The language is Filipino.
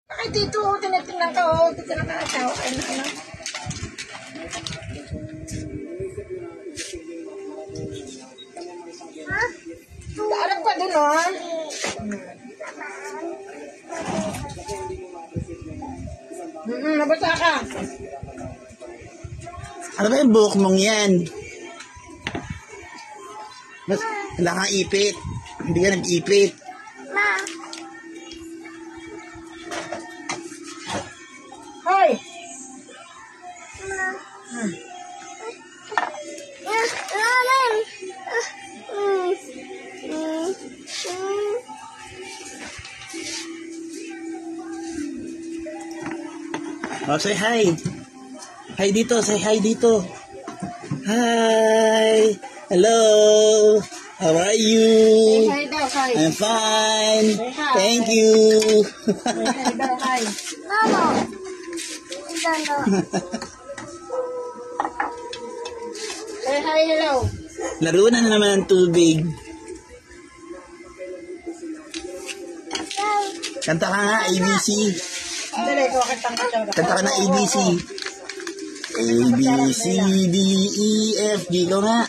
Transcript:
Ay, dito, tinitingnan ka, oh. Dito na ka-asawa. Ano. Ha? Daalan pa dun, oh. Nabasa ka. Ano ba yung buhok mong yan? Mas, wala kang ipit. Hindi ka nag-ipit. Ma. Hoy. Oh, say hi. Hi dito, say hi dito. Hi. Hello. How are you? Hi daw, hi. I'm fine. Say hi. Thank you. Hi daw, hi. Mama. Say hi, hello. Laro na naman ng tubig. Kanta ka nga, ABC. Dali, ko kantang ka. Kanta ka na ABC. A, B, C, D, E, F, G ko nga.